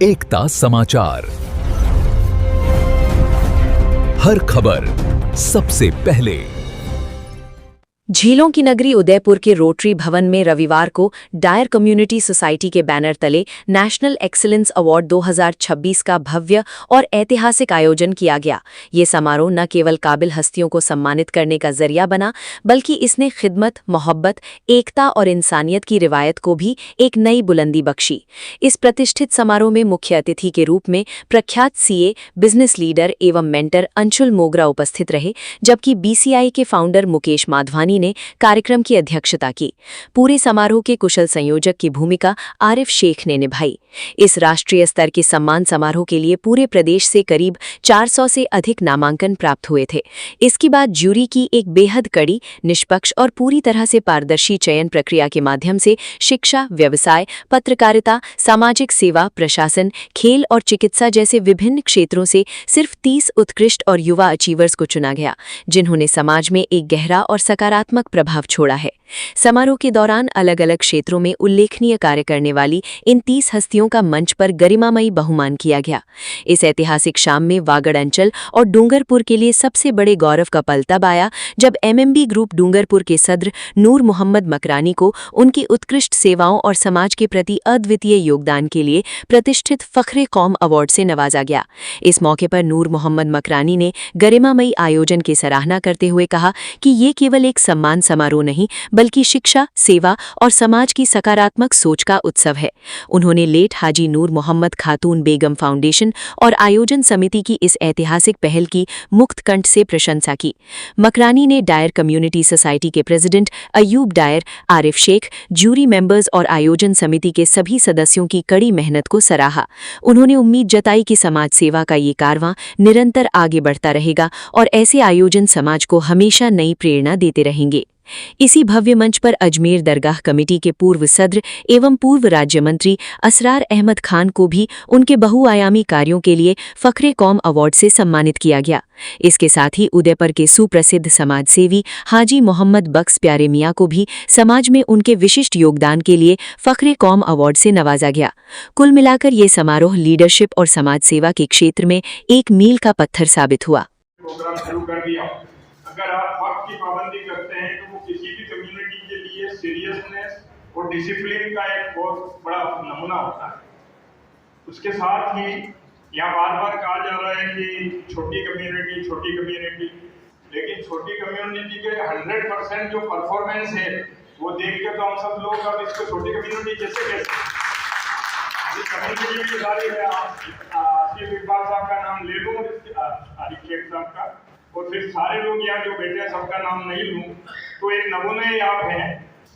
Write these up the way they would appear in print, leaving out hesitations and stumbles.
एकता समाचार, हर खबर सबसे पहले। झीलों की नगरी उदयपुर के रोटरी भवन में रविवार को डायर कम्युनिटी सोसाइटी के बैनर तले नेशनल एक्सीलेंस अवार्ड 2026 का भव्य और ऐतिहासिक आयोजन किया गया। ये समारोह न केवल काबिल हस्तियों को सम्मानित करने का जरिया बना, बल्कि इसने खिदमत, मोहब्बत, एकता और इंसानियत की रिवायत को भी एक नई बुलंदी बख्शी। इस प्रतिष्ठित समारोह में मुख्य अतिथि के रूप में प्रख्यात सीए, बिजनेस लीडर एवं मेंटर अंशुल मोगरा उपस्थित रहे, जबकि बीसीआई के फाउंडर मुकेश माधवानी ने कार्यक्रम की अध्यक्षता की। पूरे समारोह के कुशल संयोजक की भूमिका आरिफ शेख ने निभाई। इस राष्ट्रीय स्तर के सम्मान समारोह के लिए पूरे प्रदेश से करीब 400 से अधिक नामांकन प्राप्त हुए थे। इसके बाद ज्यूरी की एक बेहद कड़ी, निष्पक्ष और पूरी तरह से पारदर्शी चयन प्रक्रिया के माध्यम से शिक्षा, व्यवसाय, पत्रकारिता, सामाजिक सेवा, प्रशासन, खेल और चिकित्सा जैसे विभिन्न क्षेत्रों से सिर्फ 30 उत्कृष्ट और युवा अचीवर्स को चुना गया, जिन्होंने समाज में एक गहरा और सकारात्मक प्रभाव छोड़ा है। समारोह के दौरान अलग अलग क्षेत्रों में उल्लेखनीय कार्य करने वाली इन 30 हस्तियों का मंच पर गरिमामयी बहुमान किया गया। इस ऐतिहासिक शाम में वागड़ अंचल और डूंगरपुर के लिए सबसे बड़े गौरव का पल तब आया जब एमएमबी ग्रुप डूंगरपुर के सद्र नूर मोहम्मद मकरानी को उनकी उत्कृष्ट सेवाओं और समाज के प्रति अद्वितीय योगदान के लिए प्रतिष्ठित फख्रे कौम अवार्ड से नवाजा गया। इस मौके पर नूर मोहम्मद मकरानी ने गरिमामयी आयोजन की सराहना करते हुए कहा कि ये केवल एक सम्मान समारोह नहीं, बल्कि शिक्षा, सेवा और समाज की सकारात्मक सोच का उत्सव है। उन्होंने लेट हाजी नूर मोहम्मद खातून बेगम फाउंडेशन और आयोजन समिति की इस ऐतिहासिक पहल की मुक्त कंठ से प्रशंसा की। मकरानी ने डायर कम्युनिटी सोसाइटी के president Ayub Dayar, Arif Shaikh, jury members और आयोजन समिति के सभी सदस्यों की कड़ी मेहनत को सराहा। उन्होंने उम्मीद जताई कि समाज सेवा का ये कारवां निरंतर आगे बढ़ता रहेगा और ऐसे आयोजन समाज को हमेशा नई प्रेरणा देते रहेंगे। इसी भव्य मंच पर अजमेर दरगाह कमेटी के पूर्व सद्र एवं पूर्व राज्य मंत्री असरार अहमद खान को भी उनके बहुआयामी कार्यों के लिए फख्रे कौम अवार्ड से सम्मानित किया गया। इसके साथ ही उदयपुर के सुप्रसिद्ध समाजसेवी हाजी मोहम्मद बख्श प्यारे मियाँ को भी समाज में उनके विशिष्ट योगदान के लिए फख्रे कौम अवार्ड से नवाजा गया। कुल मिलाकर ये समारोह लीडरशिप और समाज सेवा के क्षेत्र में एक मील का पत्थर साबित हुआ। अगर आप वक्त की पाबंदी करते हैं तो वो किसी भी कम्युनिटी के लिए सीरियसनेस और डिसिप्लिन का एक बहुत बड़ा नमूना होता है। उसके साथ ही यहाँ बार बार कहा जा रहा है कि छोटी कम्युनिटी, लेकिन छोटी कम्युनिटी के 100% जो परफॉर्मेंस है वो देख के तो हम सब लोग अब इसको छोटी कम्युनिटी कैसे कह सकते। कम्युनिटी की सारी है, आसिफ इकबाल साहब का नाम ले लूँ, आरिफ शेख साहब का, और फिर सारे लोग यहाँ जो बैठे हैं सबका नाम नहीं लूँ तो एक नमूने आप हैं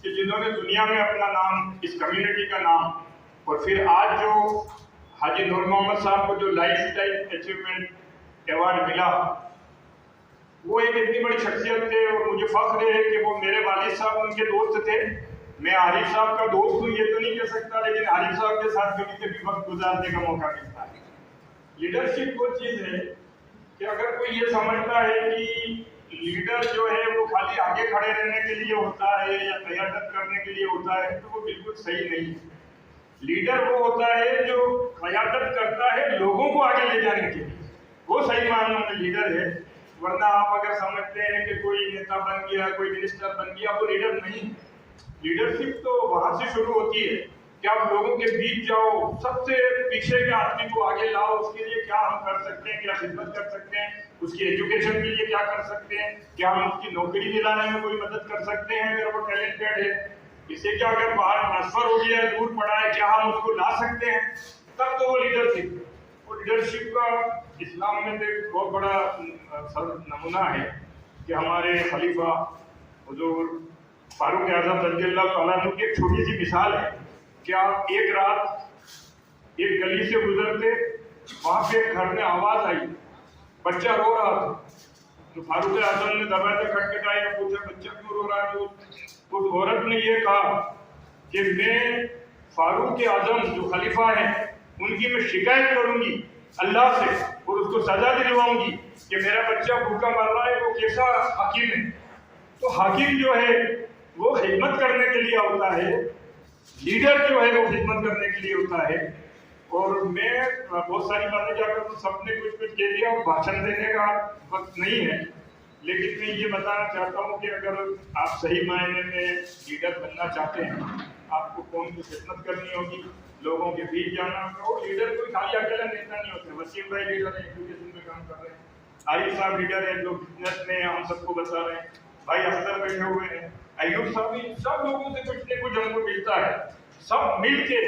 कि जिन्होंने दुनिया में अपना नाम, इस कम्युनिटी का नाम, और फिर आज जो हाजी नूर मोहम्मद साहब को जो लाइफ टाइम अचीवमेंट अवार्ड मिला, वो एक इतनी बड़ी शख्सियत थे और मुझे फख्र है कि वो मेरे वालिद साहब उनके दोस्त थे। मैं आरिफ साहब का दोस्त हूँ ये तो नहीं कह सकता, लेकिन आरिफ साहब के साथ कभी कभी वक्त गुजारने का मौका मिलता है। लीडरशिप वो चीज़ है कि अगर कोई ये समझता है कि लीडर जो है वो खाली आगे खड़े रहने के लिए होता है या क़यादत करने के लिए होता है, तो वो बिल्कुल सही नहीं है। लीडर वो होता है जो क़यादत करता है लोगों को आगे ले जाने के लिए, वो सही मायनों में लीडर है। वरना आप अगर समझते हैं कि कोई नेता बन गया, कोई मिनिस्टर बन गया, वो लीडर नहीं। लीडरशिप तो वहाँ से शुरू होती है कि आप लोगों के बीच जाओ, सबसे पीछे के आदमी को आगे लाओ, उसके लिए क्या हम कर सकते हैं, क्या खिदमत कर सकते हैं, उसकी एजुकेशन के लिए क्या कर सकते हैं, क्या हम उसकी नौकरी दिलाने में कोई मदद कर सकते हैं अगर वो टैलेंटेड है, इसे क्या अगर बाहर ट्रांसफर हो गया है, दूर पड़ा है, क्या हम उसको ला सकते हैं, तब तो वो लीडरशिप। और लीडरशिप का इस्लाम में तो एक बहुत बड़ा नमूना है कि हमारे खलीफा हुजूर फारूक आज़म रज़ियल्लाहु तआला अन्हु की एक छोटी सी मिसाल है कि आप एक रात एक गली से गुजरते, वहाँ पे घर में आवाज़ आई, बच्चा रो रहा था। तो फारूक आज़म ने दरवाजा खटखटाया, पूछा बच्चा क्यों रो रहा है। तो उस औरत ने ये कहा कि मैं फारूक आज़म जो खलीफा है उनकी मैं शिकायत करूंगी अल्लाह से और उसको सजा दिलवाऊंगी कि मेरा बच्चा भूखा मर रहा है, वो कैसा हाकिम है। तो हाकिम जो है वो खिदमत करने के लिए होता है, लीडर जो है वो खिदमत करने के लिए होता है। और मैं बहुत सारी बातें क्या करूँ, सबने कुछ कुछ कह दिया और भाषण देने का वक्त नहीं है। लेकिन मैं ये बताना चाहता हूँ कि अगर आप सही मायने में लीडर बनना चाहते हैं, आपको कौन की खिदमत करनी होगी, लोगों के बीच जाना होगा। और लीडर कोई खाली अकेला नेता नहीं होते। वसीम भाई लीडर है, एजुकेशन में काम कर रहे हैं, आरिफ साहब लीडर है जो बिजनेस में हम सबको बता रहे हैं, भाई अख्तर बैठे हुए हैं, अयूब साहब भी, सब लोगों से कुछ न कुछ हमको मिलता है। सब मिलके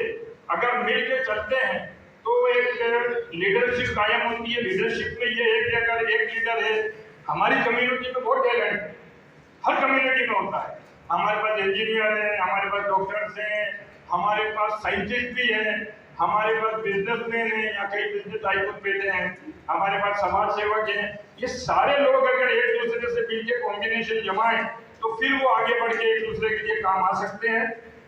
अगर मिलके चलते हैं तो एक लीडरशिप कायम होती है। लीडरशिप में ये है कि अगर एक लीडर है, हमारी कम्युनिटी में बहुत टैलेंट है, हर कम्युनिटी में होता है। हमारे पास इंजीनियर है, हमारे पास डॉक्टर्स हैं, हमारे पास साइंटिस्ट भी हैं, हमारे पास बिजनेसमैन हैं या कई बिजनेस टाइकून बैठे हैं, हमारे पास समाज सेवक हैं। ये सारे लोग अगर एक दूसरे से मिलकर कॉम्बिनेशन जमाएं तो फिर वो आगे बढ़ के एक दूसरे के लिए काम आ सकते हैं।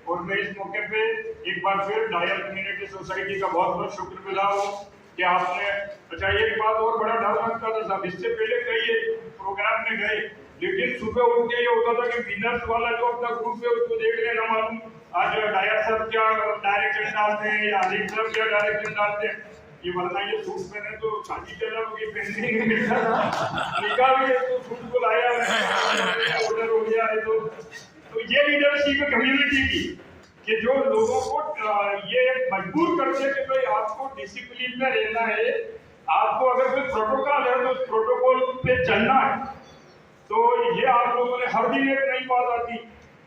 और मैं इस मौके पे एक बार फिर डायर कम्युनिटी सोसाइटी का बहुत बहुत शुक्रगुजार हूँ कि आपने, अच्छा एक बात और बड़ा डर लगता था साहब, इससे पहले कई प्रोग्राम में गए, लेकिन सुबह उठ के ये होता था कि विनर्स वाला जो अपना ग्रुप है उसको देख लेना मालूम आज डायर साहब क्या डायरेक्शन डालते हैं या अलीम साहब क्या डायरेक्शन डालते हैं। ये वरना ये सूट पहने तो शादी चला ये पहनने नहीं मिलता था, निकाल के तो सूट को लाया ऑर्डर हो गया है। तो ये लीडरशिप है कम्युनिटी की कि जो लोगों को ये मजबूर करते हैं कि भाई आपको डिसिप्लिन में रहना है, आपको अगर कोई प्रोटोकॉल है तो उस प्रोटोकॉल पे चलना है। तो ये आप लोगों ने हर दिन एक नई बात आती,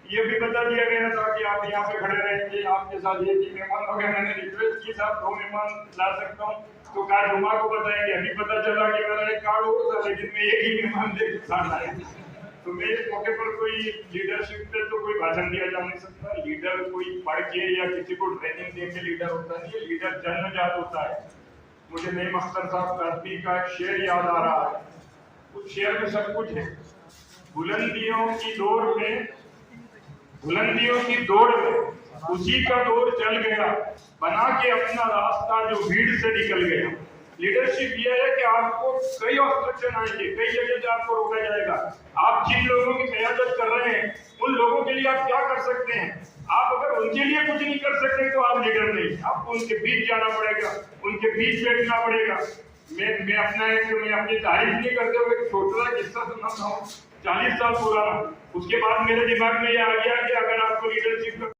ये भी बता दिया गया था कि आप यहाँ पे खड़े रहेंगे, आपके साथ ये मेहमान हो गए। मैंने रिक्वेस्ट की साहब 2 मेहमान ला सकता हूँ, तो कार्ड जुमा को बताएंगे। अभी पता चला कि मेरा एक कार्ड हो था लेकिन मैं एक ही मेहमान देख साथ आया। तो मैं इस मौके पर कोई लीडरशिप पे तो कोई भाषण दिया जा नहीं सकता। लीडर कोई पढ़ के या किसी को ट्रेनिंग दे के लीडर होता नहीं है, लीडर जन्मजात होता है। मुझे नईम अख्तर साहब कादरी का एक शेर याद आ रहा है, उस शेर में सब कुछ है। बुलंदियों की दौड़ में उसी का दौर चल गया, बना के अपना रास्ता जो भीड़ से निकल गया। लीडरशिप ये है कि आपको कई ऑब्स्ट्रक्शन आएंगे, कई जगह से आपको रोका जाएगा। आप जिन लोगों की क़यादत कर रहे हैं उन लोगों के लिए आप क्या कर सकते हैं? आप अगर उनके लिए कुछ नहीं कर सकते तो आप लीडर नहीं। आपको उनके बीच जाना पड़ेगा, उनके बीच बैठना पड़ेगा। मैं अपनी तारीफ नहीं करते हुए छोटा सा किस्सा सुनाता हूँ, 40 साल पुराना। उसके बाद मेरे दिमाग में ये आ गया कि अगर आपको लीडरशिप का